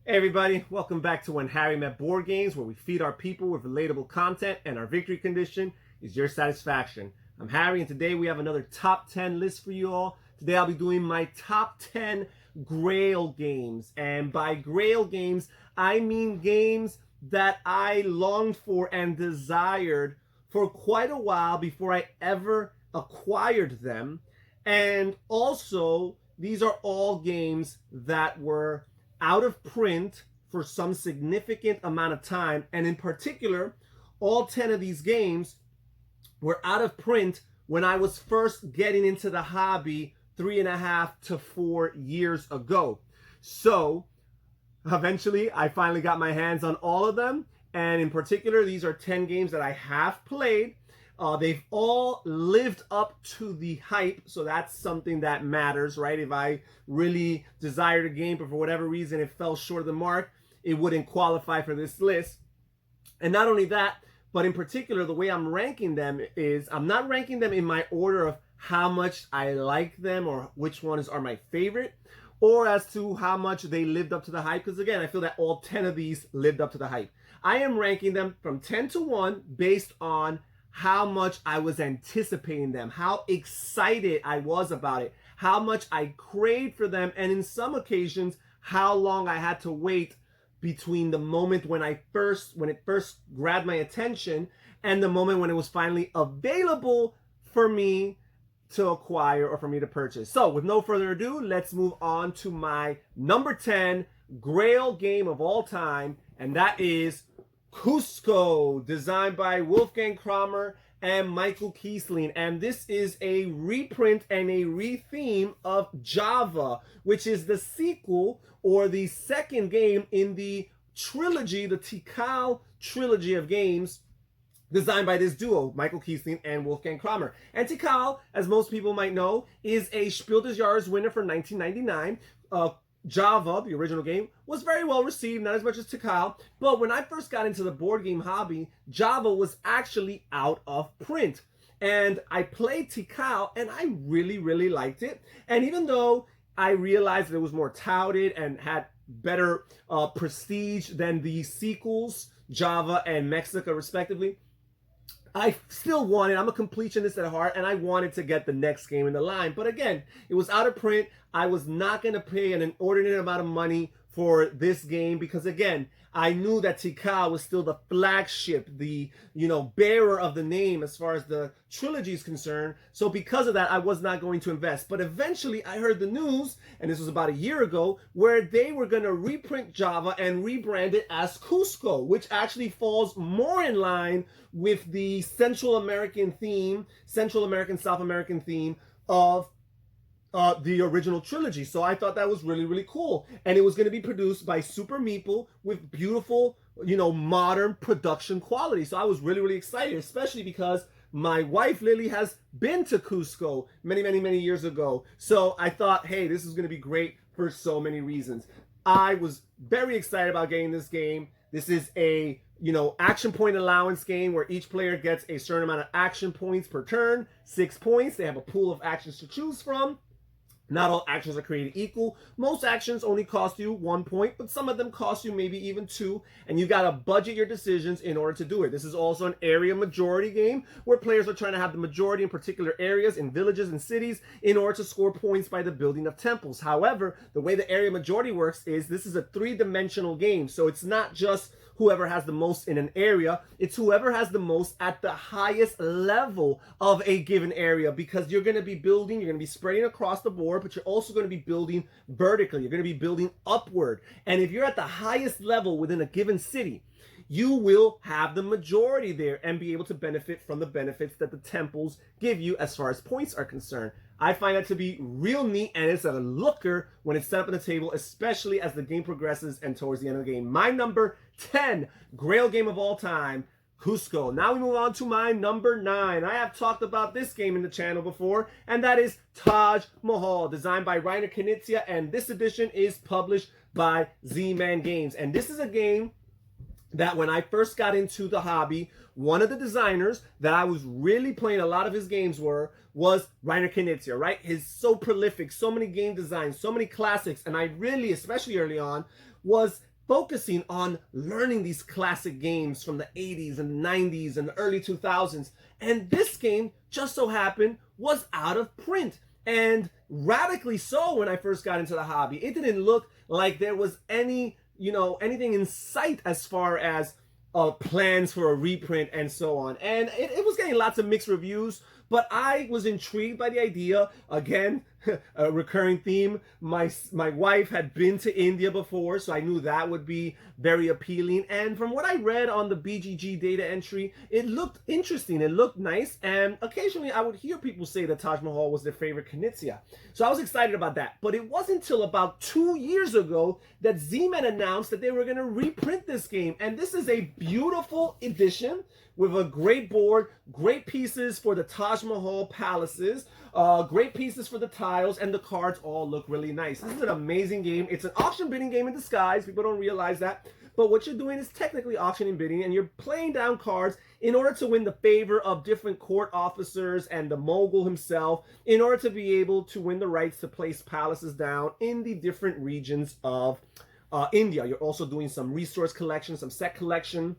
Hey everybody, welcome back to When Harry Met Board Games, where we feed our people with relatable content and our victory condition is your satisfaction. I'm Harry and today we have another top 10 list for you all. Today I'll be doing my top 10 Grail games, and by Grail games I mean games that I longed for and desired for quite a while before I ever acquired them. And also these are all games that were out of print for some significant amount of time, and in particular all 10 of these games were out of print when I was first getting into the hobby 3.5 to 4 years ago. So eventually I finally got my hands on all of them, and in particular these are 10 games that I have played. They've all lived up to the hype, so that's something that matters, right? If I really desired a game, but for whatever reason it fell short of the mark, it wouldn't qualify for this list. And not only that, but in particular, the way I'm ranking them is I'm not ranking them in my order of how much I like them or which ones are my favorite, or as to how much they lived up to the hype, because again, I feel that all 10 of these lived up to the hype. I am ranking them from 10 to 1 based on how much I was anticipating them, how excited I was about it, how much I craved for them, and in some occasions, how long I had to wait between the moment when it first grabbed my attention and the moment when it was finally available for me to acquire or for me to purchase. So with no further ado, let's move on to my number 10 Grail game of all time, and that is Cuzco, designed by Wolfgang Kramer and Michael Kiesling. And this is a reprint and a retheme of Java, which is the sequel or the second game in the trilogy, the Tikal trilogy of games designed by this duo, Michael Kiesling and Wolfgang Kramer. And Tikal, as most people might know, is a Spiel des Jahres winner for 1999. Java, the original game, was very well received, not as much as Tikal, but when I first got into the board game hobby, Java was actually out of print. And I played Tikal, and I really, really liked it. And even though I realized that it was more touted and had better prestige than the sequels, Java and Mexica, respectively, I still wanted, I'm a completionist at heart, and I wanted to get the next game in the line. But again, it was out of print. I was not going to pay an inordinate amount of money for this game because, again, I knew that Tikal was still the flagship, the, bearer of the name as far as the trilogy is concerned. So because of that, I was not going to invest. But eventually I heard the news, and this was about a year ago, where they were going to reprint Java and rebrand it as Cuzco, which actually falls more in line with the Central American, South American theme of the original trilogy. So I thought that was really, really cool. And it was going to be produced by Super Meeple with beautiful, modern production quality. So I was really, really excited, especially because my wife Lily has been to Cuzco many, many, many years ago. So I thought, hey, this is going to be great for so many reasons. I was very excited about getting this game. This is a action point allowance game where each player gets a certain amount of action points per turn, 6 points. They have a pool of actions to choose from. Not all actions are created equal. Most actions only cost you 1 point, but some of them cost you maybe even 2, and you gotta budget your decisions in order to do it. This is also an area majority game where players are trying to have the majority in particular areas, in villages and cities, in order to score points by the building of temples. However, the way the area majority works is this is a 3-dimensional game, so it's not just whoever has the most in an area, it's whoever has the most at the highest level of a given area, because you're going to be building, you're going to be spreading across the board, but you're also going to be building vertically, you're going to be building upward. And if you're at the highest level within a given city, you will have the majority there and be able to benefit from the benefits that the temples give you as far as points are concerned. I find that to be real neat, and it's a looker when it's set up on the table, especially as the game progresses and towards the end of the game. My number 10 Grail game of all time, Cuzco. Now we move on to my number 9. I have talked about this game in the channel before, and that is Taj Mahal, designed by Reiner Knizia, and this edition is published by Z-Man Games. And this is a game that when I first got into the hobby, one of the designers that I was really playing a lot of his games was Reiner Knizia, right? He's so prolific, so many game designs, so many classics, and I really, especially early on, was focusing on learning these classic games from the 80s and the 90s and the early 2000s. And this game just so happened was out of print. And radically so when I first got into the hobby. It didn't look like there was any, anything in sight as far as plans for a reprint and so on. And it was getting lots of mixed reviews, but I was intrigued by the idea. Again, a recurring theme. My wife had been to India before, so I knew that would be very appealing. And from what I read on the BGG data entry, it looked interesting. It looked nice. And occasionally I would hear people say that Taj Mahal was their favorite Knizia. So I was excited about that. But it wasn't until about 2 years ago that Z-Man announced that they were going to reprint this game. And this is a beautiful edition with a great board, great pieces for the Taj Mahal palaces, great pieces for the tiles, and the cards all look really nice. This is an amazing game. It's an auction bidding game in disguise. People don't realize that. But what you're doing is technically auction and bidding, and you're playing down cards in order to win the favor of different court officers and the mogul himself, in order to be able to win the rights to place palaces down in the different regions of India. You're also doing some resource collection, some set collection.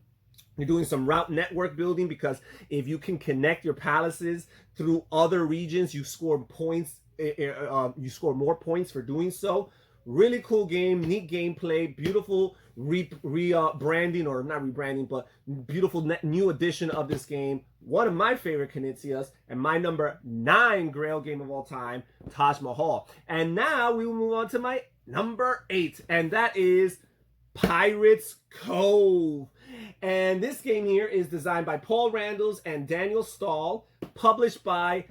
You're doing some route network building, because if you can connect your palaces through other regions, you score points. You score more points for doing so. Really cool game, neat gameplay, beautiful rebranding, or not rebranding, but beautiful new edition of this game. One of my favorite Knizias, and my number 9 Grail game of all time, Taj Mahal. And now we will move on to my number 8, and that is Pirates Cove. And this game here is designed by Paul Randalls and Daniel Stahl, published by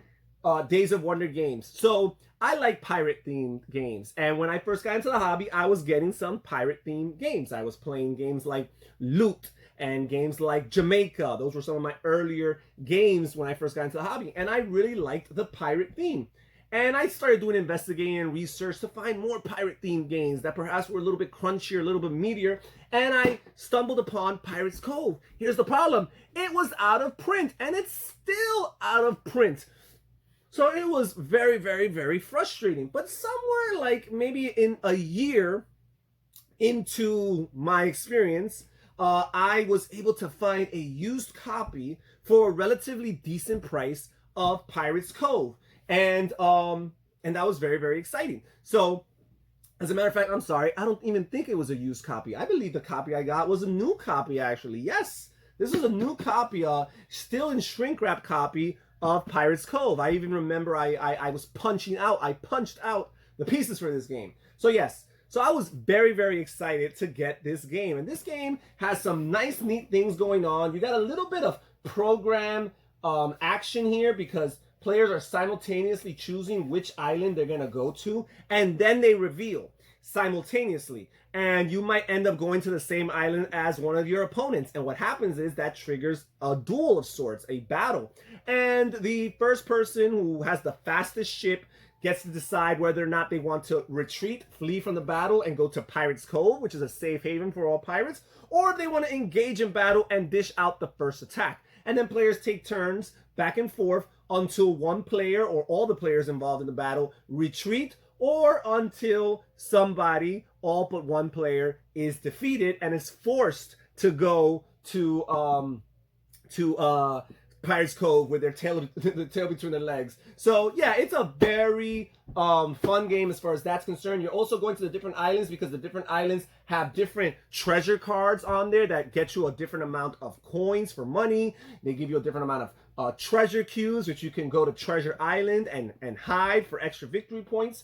Days of Wonder Games. So I like pirate-themed games. And when I first got into the hobby, I was getting some pirate-themed games. I was playing games like Loot and games like Jamaica. Those were some of my earlier games when I first got into the hobby. And I really liked the pirate theme. And I started doing investigating and research to find more pirate-themed games that perhaps were a little bit crunchier, a little bit meatier. And I stumbled upon Pirates Cove. Here's the problem. It was out of print, and it's still out of print. So it was very, very, very frustrating. But somewhere like maybe in a year into my experience, I was able to find a used copy for a relatively decent price of Pirates Cove. And that was very, very exciting. So, as a matter of fact, I'm sorry, I don't even think it was a used copy. I believe the copy I got was a new copy, actually. Yes, this is a new copy, still in shrink wrap copy of Pirates Cove. I even remember I was punched out the pieces for this game. So yes, so I was very, very excited to get this game. And this game has some nice, neat things going on. You got a little bit of program action here, because players are simultaneously choosing which island they're going to go to, and then they reveal simultaneously. And you might end up going to the same island as one of your opponents. And what happens is that triggers a duel of sorts, a battle. And the first person who has the fastest ship gets to decide whether or not they want to retreat, flee from the battle, and go to Pirates Cove, which is a safe haven for all pirates, or if they want to engage in battle and dish out the first attack. And then players take turns back and forth until one player or all the players involved in the battle retreat, or until somebody, all but one player, is defeated and is forced to go to Pirates Cove with their tail between their legs. So yeah, it's a very fun game as far as that's concerned. You're also going to the different islands, because the different islands have different treasure cards on there that get you a different amount of coins for money. They give you a different amount of treasure queues, which you can go to Treasure Island and hide for extra victory points.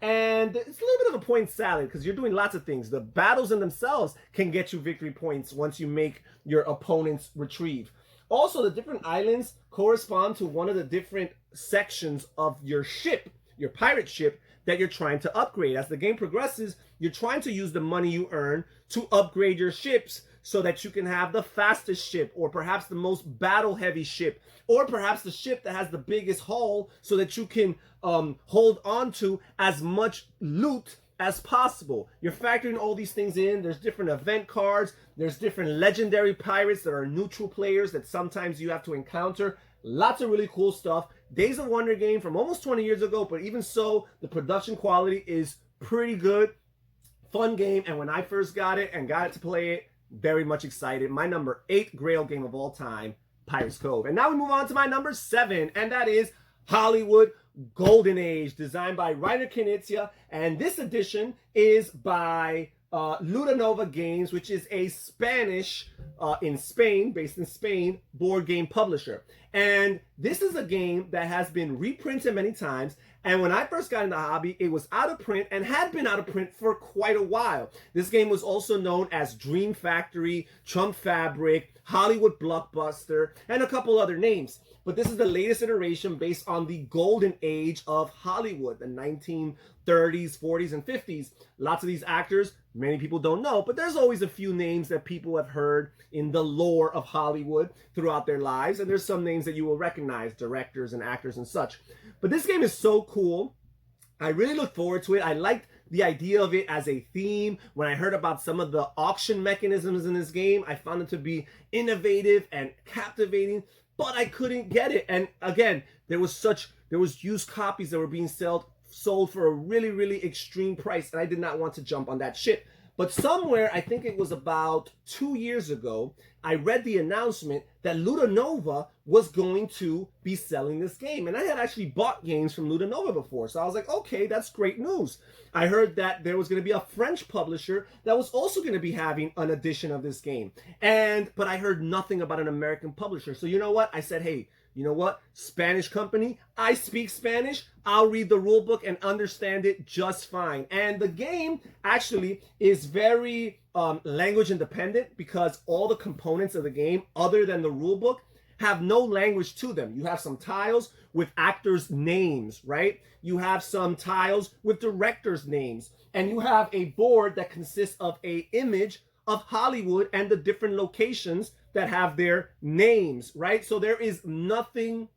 And it's a little bit of a point salad, because you're doing lots of things. The battles in themselves can get you victory points once you make your opponents retrieve. Also, the different islands correspond to one of the different sections of your ship, your pirate ship, that you're trying to upgrade. As the game progresses, you're trying to use the money you earn to upgrade your ships so that you can have the fastest ship, or perhaps the most battle-heavy ship, or perhaps the ship that has the biggest hull, so that you can hold on to as much loot as possible. You're factoring all these things in. There's different event cards. There's different legendary pirates that are neutral players that sometimes you have to encounter. Lots of really cool stuff. Days of Wonder game from almost 20 years ago, but even so, the production quality is pretty good. fun game, and when I first got it to play it, very much excited. My number 8 Grail game of all time, Pirates Cove. And now we move on to my number 7, and that is Hollywood Golden Age, designed by Reiner Knizia, and this edition is by Ludanova Games, which is a Spanish, based in Spain, board game publisher. And this is a game that has been reprinted many times. And when I first got into the hobby, it was out of print and had been out of print for quite a while. This game was also known as Dream Factory, Trump Fabric, Hollywood Blockbuster, and a couple other names. But this is the latest iteration based on the golden age of Hollywood, the 1930s, 40s, and 50s. Lots of these actors, many people don't know, but there's always a few names that people have heard in the lore of Hollywood throughout their lives. And there's some names that you will recognize, directors and actors and such. But this game is so cool. I really look forward to it. I liked the idea of it as a theme. When I heard about some of the auction mechanisms in this game, I found it to be innovative and captivating, but I couldn't get it. And again, there was used copies that were being sold for a really, really extreme price, and I did not want to jump on that ship. But somewhere, I think it was about 2 years ago, I read the announcement that Ludanova was going to be selling this game. And I had actually bought games from Ludanova before. So I was like, okay, that's great news. I heard that there was going to be a French publisher that was also going to be having an edition of this game. But I heard nothing about an American publisher. So you know what? I said, hey, you know what? Spanish company, I speak Spanish. I'll read the rule book and understand it just fine. And the game actually is very language independent, because all the components of the game, other than the rule book, have no language to them. You have some tiles with actors' names, right? You have some tiles with directors' names. And you have a board that consists of an image of Hollywood and the different locations that have their names, right? So there is nothing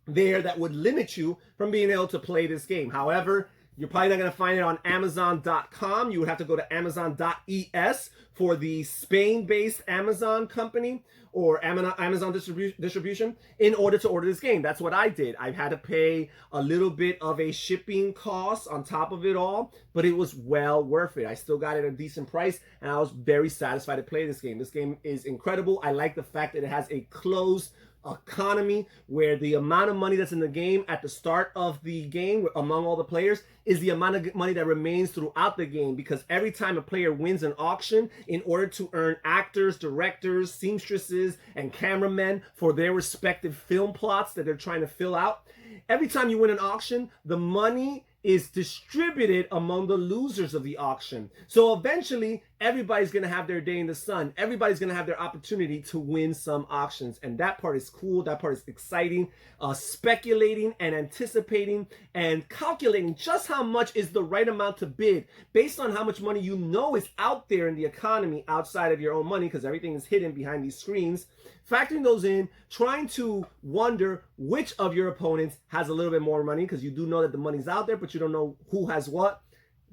there that would limit you from being able to play this game. However, you're probably not going to find it on Amazon.com. You would have to go to Amazon.es for the Spain-based Amazon company or Amazon distribution in order to order this game. That's what I did. I had to pay a little bit of a shipping cost on top of it all, but it was well worth it. I still got it at a decent price, and I was very satisfied to play this game. This game is incredible. I like the fact that it has a closed economy, where the amount of money that's in the game at the start of the game among all the players is the amount of money that remains throughout the game, because every time a player wins an auction, in order to earn actors, directors, seamstresses, and cameramen for their respective film plots that they're trying to fill out, every time you win an auction, the money is distributed among the losers of the auction. So eventually, everybody's going to have their day in the sun. Everybody's going to have their opportunity to win some auctions. And that part is cool. That part is exciting. Speculating and anticipating and calculating just how much is the right amount to bid based on how much money you know is out there in the economy outside of your own money, because everything is hidden behind these screens. Factoring those in, trying to wonder which of your opponents has a little bit more money, because you do know that the money's out there, but you don't know who has what.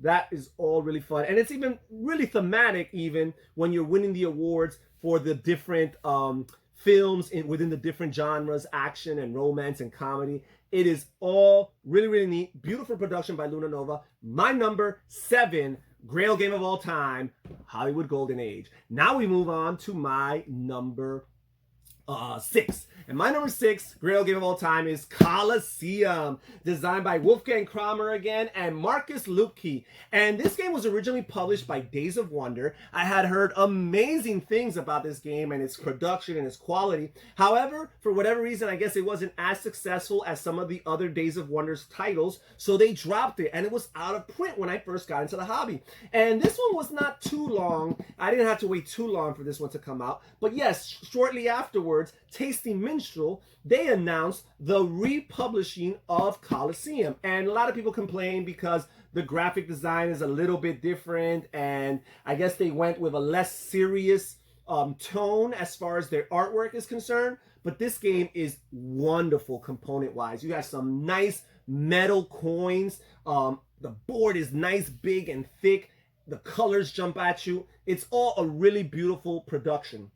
That is all really fun. And it's even really thematic, even when you're winning the awards for the different films within the different genres, action and romance and comedy. It is all really, really neat. Beautiful production by Ludanova. My number 7 Grail game of all time, Hollywood Golden Age. Now we move on to my number 6. And my number 6 Grail game of all time is Colosseum, designed by Wolfgang Kramer again and Marcus Lupke. And this game was originally published by Days of Wonder. I had heard amazing things about this game and its production and its quality. However, for whatever reason, I guess it wasn't as successful as some of the other Days of Wonder's titles, so they dropped it, and it was out of print when I first got into the hobby. And this one was not too long. I didn't have to wait too long for this one to come out. But yes, shortly afterwards, Tasty Minstrel, they announced the republishing of Colosseum. And a lot of people complain because the graphic design is a little bit different, and I guess they went with a less serious tone as far as their artwork is concerned. But this game is wonderful component-wise. You have some nice metal coins. The board is nice, big, and thick. The colors jump at you. It's all a really beautiful production.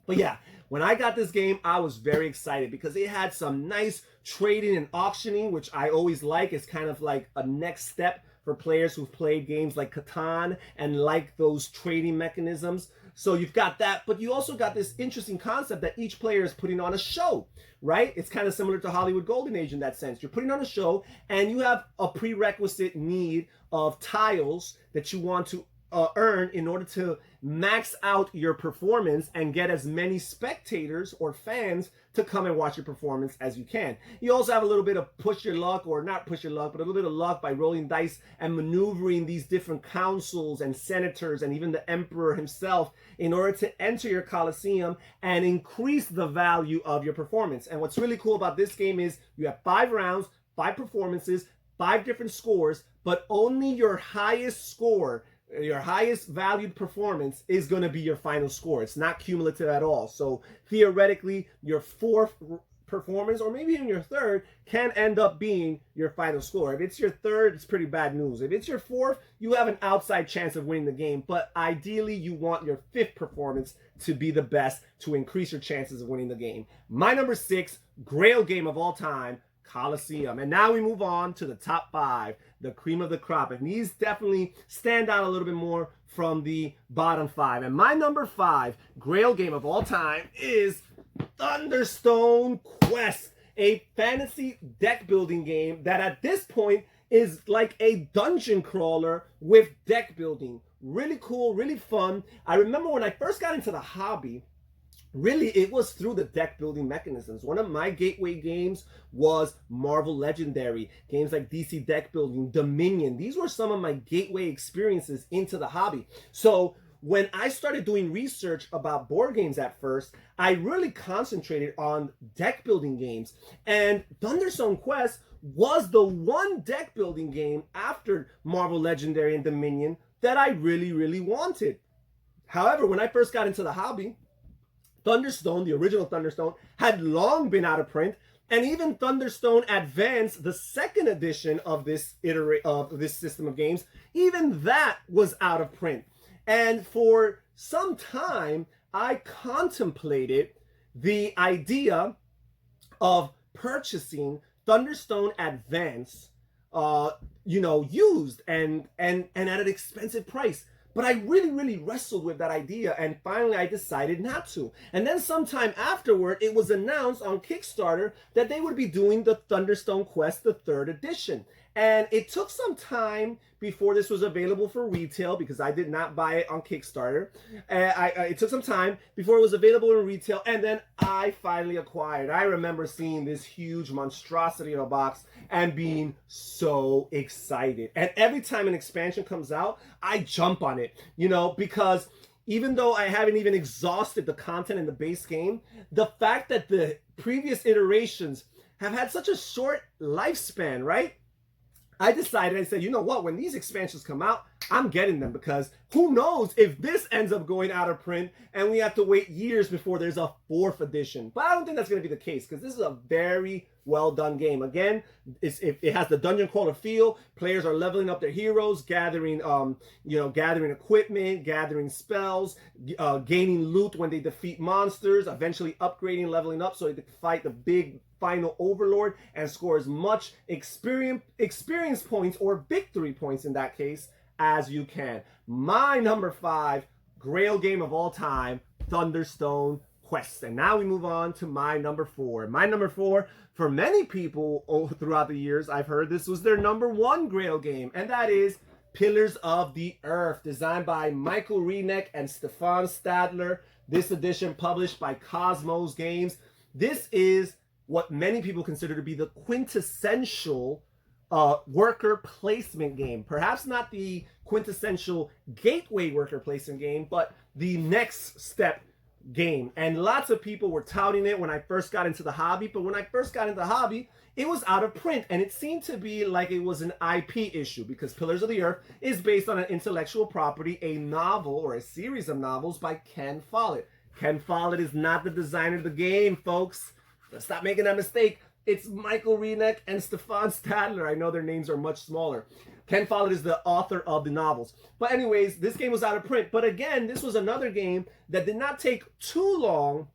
But yeah, when I got this game, I was very excited because it had some nice trading and auctioning, which I always like. It's kind of like a next step for players who've played games like Catan and like those trading mechanisms. So you've got that, but you also got this interesting concept that each player is putting on a show, right? It's kind of similar to Hollywood Golden Age in that sense. You're putting on a show and you have a prerequisite need of tiles that you want to earn in order to max out your performance and get as many spectators or fans to come and watch your performance as you can. You also have a little bit of push your luck, or not push your luck, but a little bit of luck by rolling dice and maneuvering these different councils and senators and even the emperor himself in order to enter your Colosseum and increase the value of your performance. And what's really cool about this game is you have 5 rounds, 5 performances, 5 different scores, but only your highest score, your highest valued performance is going to be your final score. It's not cumulative at all. So theoretically, your 4th performance, or maybe even your 3rd, can end up being your final score. If it's your 3rd, it's pretty bad news. If it's your 4th, you have an outside chance of winning the game. But ideally, you want your 5th performance to be the best to increase your chances of winning the game. My number 6, Grail game of all time, Colosseum. And now we move on to the top 5, the cream of the crop. And these definitely stand out a little bit more from the bottom 5. And my number 5 Grail game of all time is Thunderstone Quest, a fantasy deck building game that at this point is like a dungeon crawler with deck building. Really cool, really fun. I remember when I first got into the hobby, really, it was through the deck building mechanisms. One of my gateway games was Marvel Legendary. Games like DC Deck Building, Dominion. These were some of my gateway experiences into the hobby. So when I started doing research about board games at first, I really concentrated on deck building games. And Thunderstone Quest was the one deck building game after Marvel Legendary and Dominion that I really, really wanted. However, when I first got into the hobby, Thunderstone, the original Thunderstone, had long been out of print, and even Thunderstone Advance, the 2nd edition of this system of games, even that was out of print. And for some time, I contemplated the idea of purchasing Thunderstone Advance, used and at an expensive price. But I really, really wrestled with that idea, and finally I decided not to. And then sometime afterward, it was announced on Kickstarter that they would be doing the Thunderstone Quest, the 3rd edition. And it took some time before this was available for retail, because I did not buy it on Kickstarter. It took some time before it was available in retail, and then I finally acquired. I remember seeing this huge monstrosity of a box and being so excited. And every time an expansion comes out, I jump on it, because even though I haven't even exhausted the content in the base game, the fact that the previous iterations have had such a short lifespan, right? I said, you know what, when these expansions come out, I'm getting them, because who knows if this ends up going out of print and we have to wait years before there's a 4th edition. But I don't think that's going to be the case, because this is a very well done game. Again, it has the dungeon crawler feel. Players are leveling up their heroes, gathering equipment, gathering spells, gaining loot when they defeat monsters, eventually upgrading, leveling up so they can fight the big final overlord and score as much experience points, or victory points in that case, as you can. My number 5 Grail game of all time, Thunderstone Quest. And now we move on to my number 4. My number 4, for many people throughout the years, I've heard this was their number 1 Grail game, and that is Pillars of the Earth, designed by Michael Renek and Stefan Stadler. This edition published by Cosmos Games. This is what many people consider to be the quintessential worker placement game. Perhaps not the quintessential gateway worker placement game, but the next step game. And lots of people were touting it when I first got into the hobby, but when I first got into the hobby, it was out of print, and it seemed to be like it was an IP issue, because Pillars of the Earth is based on an intellectual property, a novel or a series of novels by Ken Follett. Ken Follett is not the designer of the game, folks. Let's stop making that mistake. It's Michael Renek and Stefan Stadler. I know their names are much smaller. Ken Follett is the author of the novels. But anyways, this game was out of print. But again, this was another game that did not take too long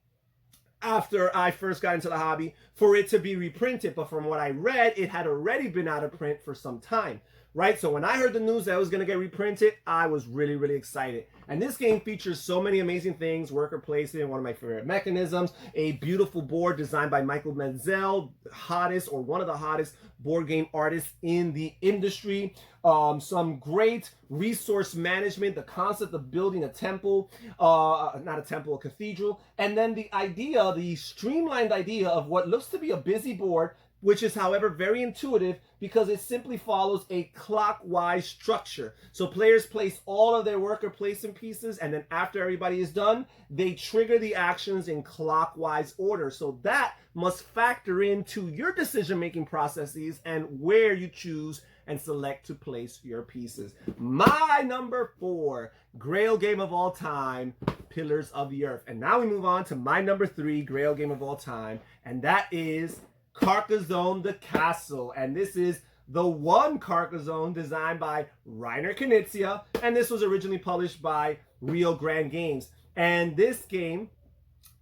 after I first got into the hobby for it to be reprinted. But from what I read, it had already been out of print for some time, right? So when I heard the news that it was going to get reprinted, I was really, really excited. And this game features so many amazing things: worker placement, one of my favorite mechanisms, a beautiful board designed by Michael Menzel, hottest or one of the hottest board game artists in the industry. Some great resource management, the concept of building a temple, not a temple, a cathedral, and then the idea, the streamlined idea of what looks to be a busy board, which is, however, very intuitive because it simply follows a clockwise structure. So players place all of their worker placement pieces, and then after everybody is done, they trigger the actions in clockwise order. So that must factor into your decision-making processes and where you choose and select to place your pieces. My number 4, Grail game of all time, Pillars of the Earth. And now we move on to my number 3, Grail game of all time, and that is Carcassone the Castle. And this is the one Carcassone designed by Reiner Knizia, and this was originally published by Grail Games. And this game,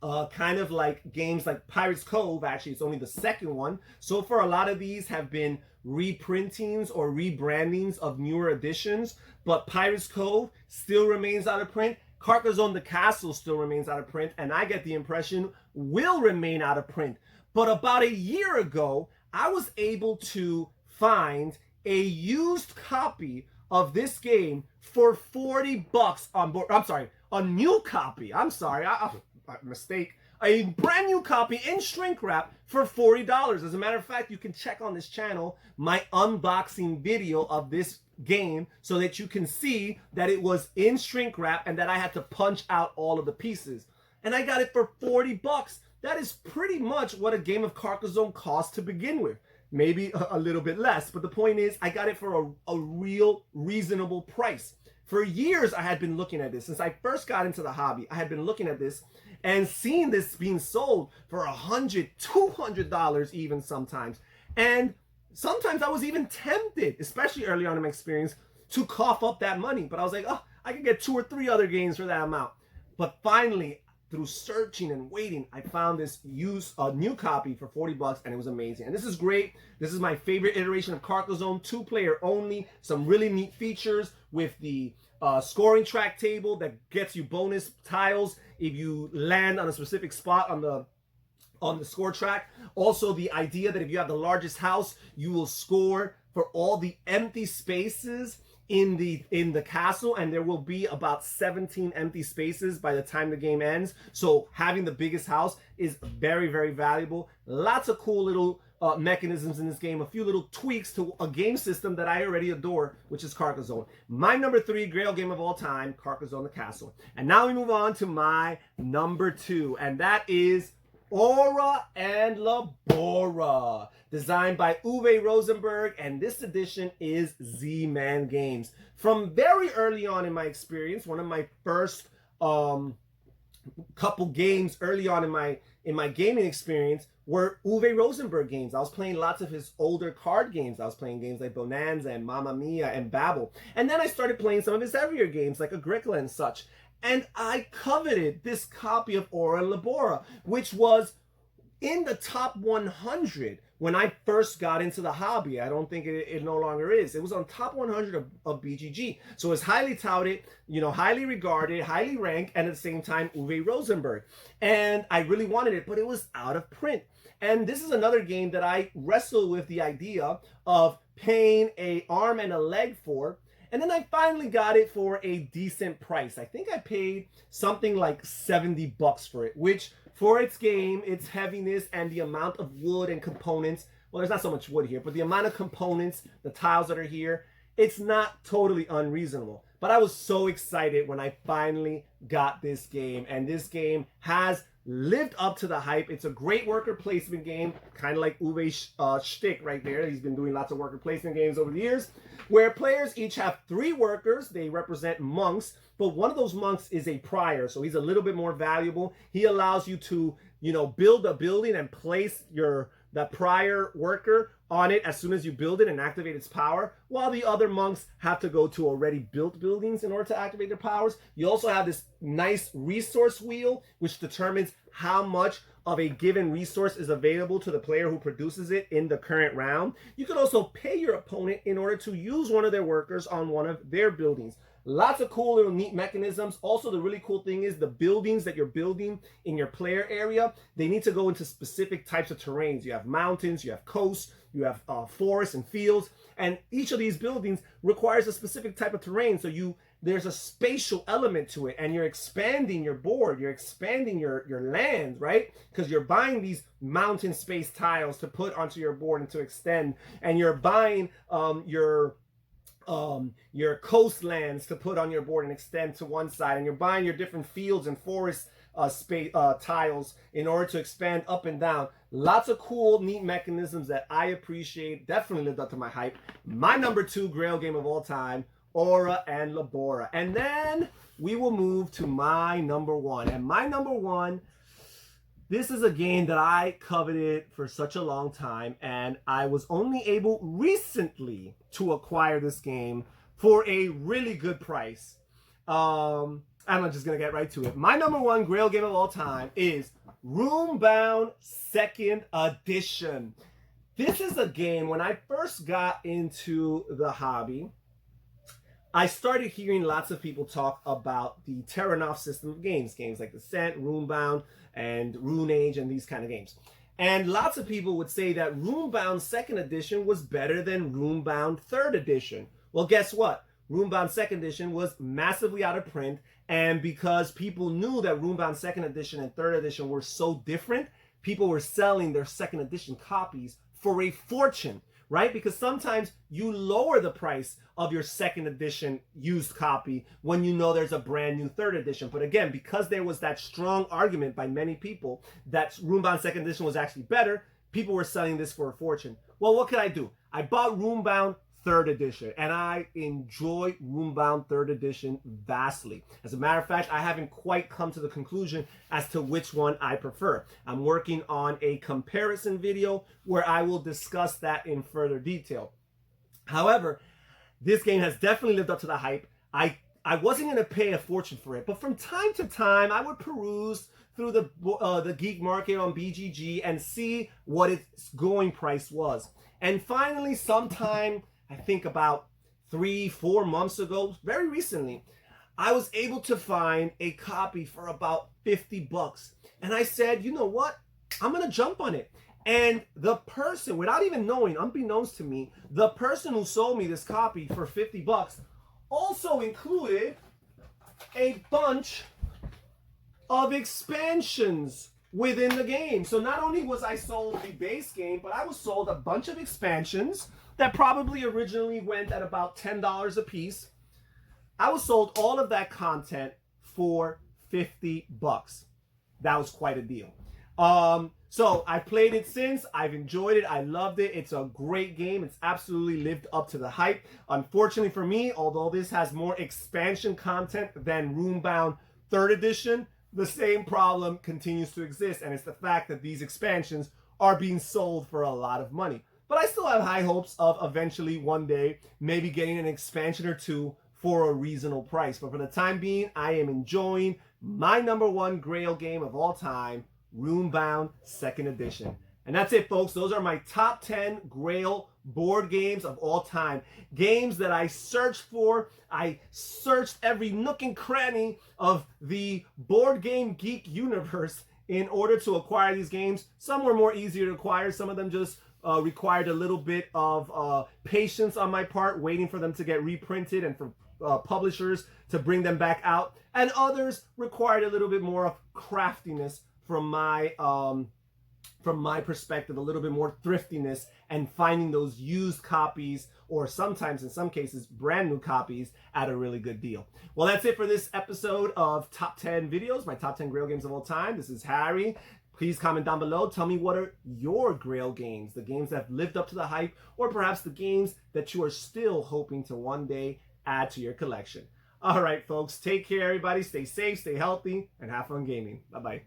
kind of like games like Pirates Cove, actually it's only the second one. So far, a lot of these have been reprintings or rebrandings of newer editions, but Pirates Cove still remains out of print. Carcassone the Castle still remains out of print, and I get the impression will remain out of print. But about a year ago, I was able to find a used copy of this game for $40 on board. I'm sorry, a new copy. I'm sorry, mistake. A brand new copy in shrink wrap for $40. As a matter of fact, you can check on this channel my unboxing video of this game so that you can see that it was in shrink wrap and that I had to punch out all of the pieces. And I got it for $40. That is pretty much what a game of Carcassone cost to begin with. Maybe a little bit less, but the point is I got it for a real reasonable price. For years, I had been looking at this. Since I first got into the hobby, I had been looking at this and seeing this being sold for $100, $200 even sometimes. And sometimes I was even tempted, especially early on in my experience, to cough up that money. But I was like, oh, I could get 2 or 3 other games for that amount. But finally, through searching and waiting, I found this new copy for $40, and it was amazing. And this is great. This is my favorite iteration of Carcassone, 2-player only. Some really neat features with the scoring track table that gets you bonus tiles if you land on a specific spot on the score track. Also, the idea that if you have the largest house, you will score for all the empty spaces in the castle, and there will be about 17 empty spaces by the time the game ends. So having the biggest house is very, very valuable. Lots of cool little mechanisms in this game, a few little tweaks to a game system that I already adore, which is Carcassone. My number 3 Grail game of all time, Carcassone the Castle. And now we move on to my number 2, and that is Ora Labora, designed by Uwe Rosenberg, and this edition is Z-Man Games. From very early on in my experience, one of my first couple games early on in my gaming experience were Uwe Rosenberg games. I was playing lots of his older card games. I was playing games like Bonanza and Mamma Mia and Babel. And then I started playing some of his heavier games like Agricola and such. And I coveted this copy of Ora Labora, which was in the top 100 when I first got into the hobby. I don't think it no longer is. It was on top 100 of BGG. So it's highly touted, highly regarded, highly ranked, and at the same time, Uwe Rosenberg. And I really wanted it, but it was out of print. And this is another game that I wrestled with the idea of paying an arm and a leg for. And then I finally got it for a decent price. I think I paid something like $70 for it, which for its game, its heaviness, and the amount of wood and components, well, there's not so much wood here, but the amount of components, the tiles that are here, it's not totally unreasonable. But I was so excited when I finally got this game, and this game has lived up to the hype. It's a great worker placement game, kind of like Uwe's shtick right there. He's been doing lots of worker placement games over the years, where players each have 3 workers. They represent monks, but one of those monks is a prior, so he's a little bit more valuable. He allows you to, build a building and place your that prior worker on it as soon as you build it and activate its power, while the other monks have to go to already built buildings in order to activate their powers. You also have this nice resource wheel, which determines how much of a given resource is available to the player who produces it in the current round. You can also pay your opponent in order to use one of their workers on one of their buildings. Lots of cool little neat mechanisms. Also, the really cool thing is the buildings that you're building in your player area, they need to go into specific types of terrains. You have mountains, you have coasts, you have forests and fields, and each of these buildings requires a specific type of terrain. So there's a spatial element to it, and you're expanding your board, you're expanding your land, right? Because you're buying these mountain space tiles to put onto your board and to extend, and you're buying your coastlands to put on your board and extend to one side, and you're buying your different fields and forest tiles in order to expand up and down. Lots of cool, neat mechanisms that I appreciate. Definitely lived up to my hype. My number 2 Grail game of all time, Ora and Labora. And then we will move to my number 1. And my number 1, this is a game that I coveted for such a long time, and I was only able recently to acquire this game for a really good price. I'm just going to get right to it. My number 1 Grail game of all time is Runebound 2nd Edition. This is a game, when I first got into the hobby, I started hearing lots of people talk about the Terranov system of games. Games like Descent, Runebound, and Rune Age, and these kind of games. And lots of people would say that Runebound 2nd Edition was better than Runebound 3rd Edition. Well, guess what? Runebound 2nd Edition was massively out of print, and because people knew that Runebound 2nd Edition and 3rd Edition were so different, people were selling their 2nd Edition copies for a fortune, right? Because sometimes you lower the price of your 2nd Edition used copy when you know there's a brand new 3rd Edition. But again, because there was that strong argument by many people that Runebound 2nd Edition was actually better, people were selling this for a fortune. Well, what could I do? I bought Runebound 3rd Edition, and I enjoy Runebound 3rd Edition vastly. As a matter of fact, I haven't quite come to the conclusion as to which one I prefer. I'm working on a comparison video where I will discuss that in further detail. However, this game has definitely lived up to the hype. I wasn't going to pay a fortune for it, but from time to time, I would peruse through the geek market on BGG and see what its going price was. And finally, sometime, I think about 3-4 months ago, very recently, I was able to find a copy for about $50. And I said, you know what? I'm going to jump on it. And the person, without even knowing, unbeknownst to me, the person who sold me this copy for $50 also included a bunch of expansions within the game. So not only was I sold the base game, but I was sold a bunch of expansions that probably originally went at about $10 a piece. I was sold all of that content for $50. That was quite a deal. So I played it since. I've enjoyed it. I loved it. It's a great game. It's absolutely lived up to the hype. Unfortunately for me, although this has more expansion content than Runebound 3rd Edition, the same problem continues to exist, and it's the fact that these expansions are being sold for a lot of money. But I still have high hopes of eventually one day maybe getting an expansion or two for a reasonable price. But for the time being, I am enjoying my number 1 Grail game of all time, Runebound 2nd Edition. And that's it, folks. Those are my top 10 Grail board games of all time. Games that I searched for. I searched every nook and cranny of the board game geek universe in order to acquire these games. Some were more easier to acquire. Some of them just required a little bit of patience on my part, waiting for them to get reprinted and for publishers to bring them back out. And others required a little bit more of craftiness from my perspective, a little bit more thriftiness and finding those used copies, or sometimes in some cases brand new copies, at a really good deal. Well, that's it for this episode of Top 10 Videos, my top 10 Grail games of all time. This is Harry. Please comment down below. Tell me, what are your Grail games, the games that have lived up to the hype, or perhaps the games that you are still hoping to one day add to your collection. All right, folks, take care, everybody. Stay safe, stay healthy, and have fun gaming. Bye-bye.